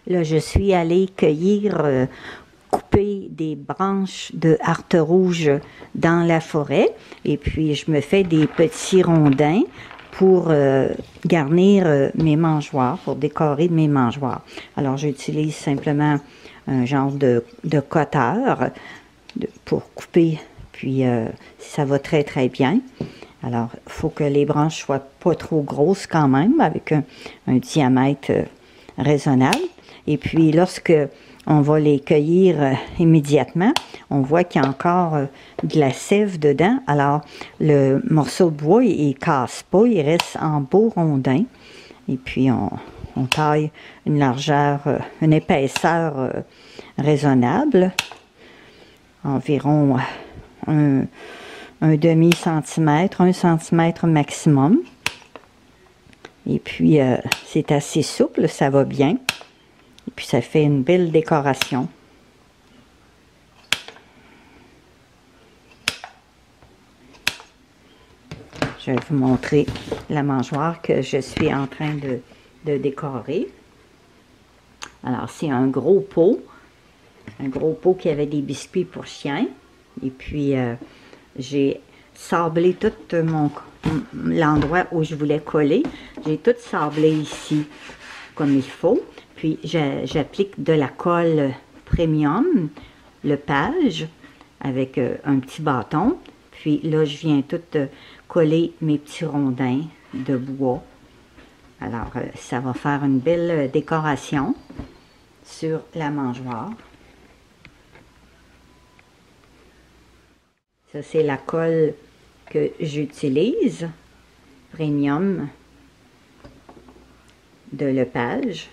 Là, je suis allée cueillir, couper des branches de harpe rouge dans la forêt. Et puis, je me fais des petits rondins pour garnir mes mangeoires, pour décorer mes mangeoires. Alors, j'utilise simplement un genre de cutter pour couper, puis ça va très, très bien. Alors, il faut que les branches soient pas trop grosses quand même, avec un diamètre raisonnable. Et puis, lorsque on va les cueillir immédiatement, on voit qu'il y a encore de la sève dedans. Alors, le morceau de bois, il casse pas, il reste en beau rondin. Et puis, on taille une largeur, une épaisseur raisonnable, environ un demi-centimètre, 1 centimètre maximum. Et puis, c'est assez souple, ça va bien. Et puis, ça fait une belle décoration. Je vais vous montrer la mangeoire que je suis en train de décorer. Alors, c'est un gros pot qui avait des biscuits pour chiens. Et puis, j'ai sablé tout l'endroit où je voulais coller. J'ai tout sablé ici comme il faut. Puis, j'applique de la colle premium, le page, avec un petit bâton. Puis là, je viens tout coller mes petits rondins de bois. Alors, ça va faire une belle décoration sur la mangeoire. Ça, c'est la colle que j'utilise, premium de Lepage.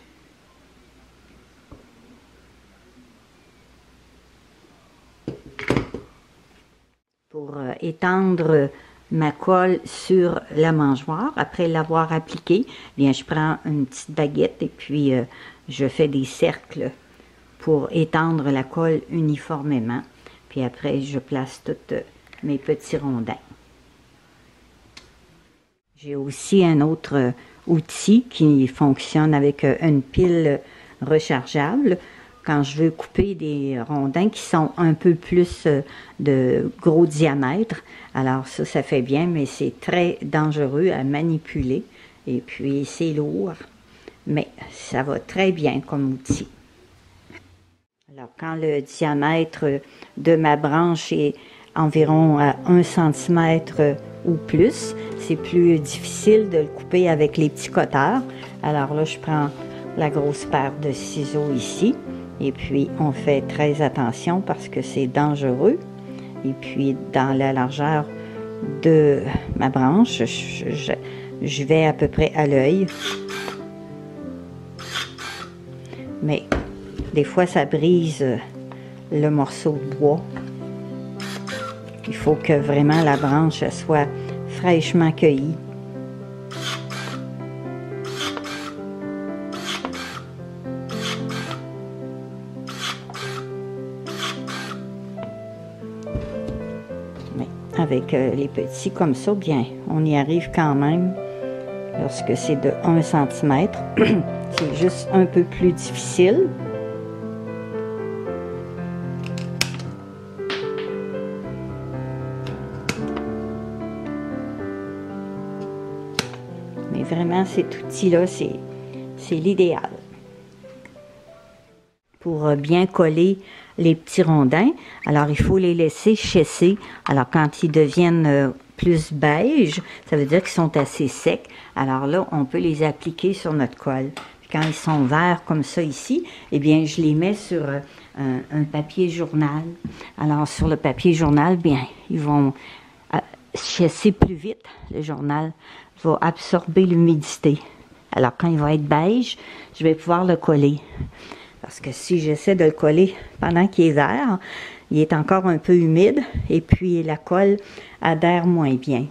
Pour étendre ma colle sur la mangeoire, après l'avoir appliquée, bien, je prends une petite baguette et puis je fais des cercles pour étendre la colle uniformément. Puis après, je place tous mes petits rondins. J'ai aussi un autre outil qui fonctionne avec une pile rechargeable. Quand je veux couper des rondins qui sont un peu plus de gros diamètre, alors ça fait bien, mais c'est très dangereux à manipuler. Et puis, c'est lourd, mais ça va très bien comme outil. Alors, quand le diamètre de ma branche est environ à 1 centimètre ou plus, c'est plus difficile de le couper avec les petits cutters. Alors là, je prends la grosse paire de ciseaux ici. Et puis, on fait très attention parce que c'est dangereux. Et puis, dans la largeur de ma branche, je vais à peu près à l'œil. Mais des fois, ça brise le morceau de bois. Il faut que vraiment la branche soit fraîchement cueillie. Mais avec les petits comme ça, bien, on y arrive quand même lorsque c'est de 1 centimètre. C'est juste un peu plus difficile. Mais vraiment, cet outil-là, c'est l'idéal. Pour bien coller les petits rondins, alors il faut les laisser chasser. Alors quand ils deviennent plus beige, ça veut dire qu'ils sont assez secs. Alors là, on peut les appliquer sur notre colle. Puis quand ils sont verts comme ça ici, eh bien, je les mets sur un papier journal. Alors sur le papier journal, bien, ils vont chasser plus vite. Le journal va absorber l'humidité. Alors quand il va être beige, je vais pouvoir le coller. Parce que si j'essaie de le coller pendant qu'il est vert, il est encore un peu humide et puis la colle adhère moins bien.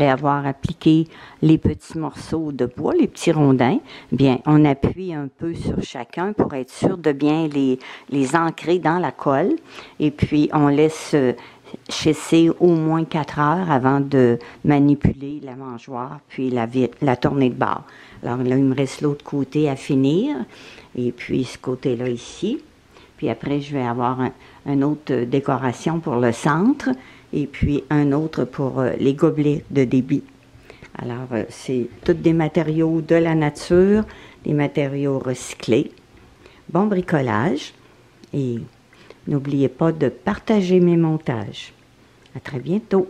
après avoir appliqué les petits morceaux de bois, les petits rondins, bien, on appuie un peu sur chacun pour être sûr de bien les ancrer dans la colle. Et puis, on laisse chasser au moins 4 heures avant de manipuler la mangeoire, puis la tournée de bord. Alors là, il me reste l'autre côté à finir, et puis ce côté-là ici. Puis après, je vais avoir une autre décoration pour le centre, et puis un autre pour les gobelets de débit. Alors, c'est tous des matériaux de la nature, des matériaux recyclés. Bon bricolage, et n'oubliez pas de partager mes montages. À très bientôt.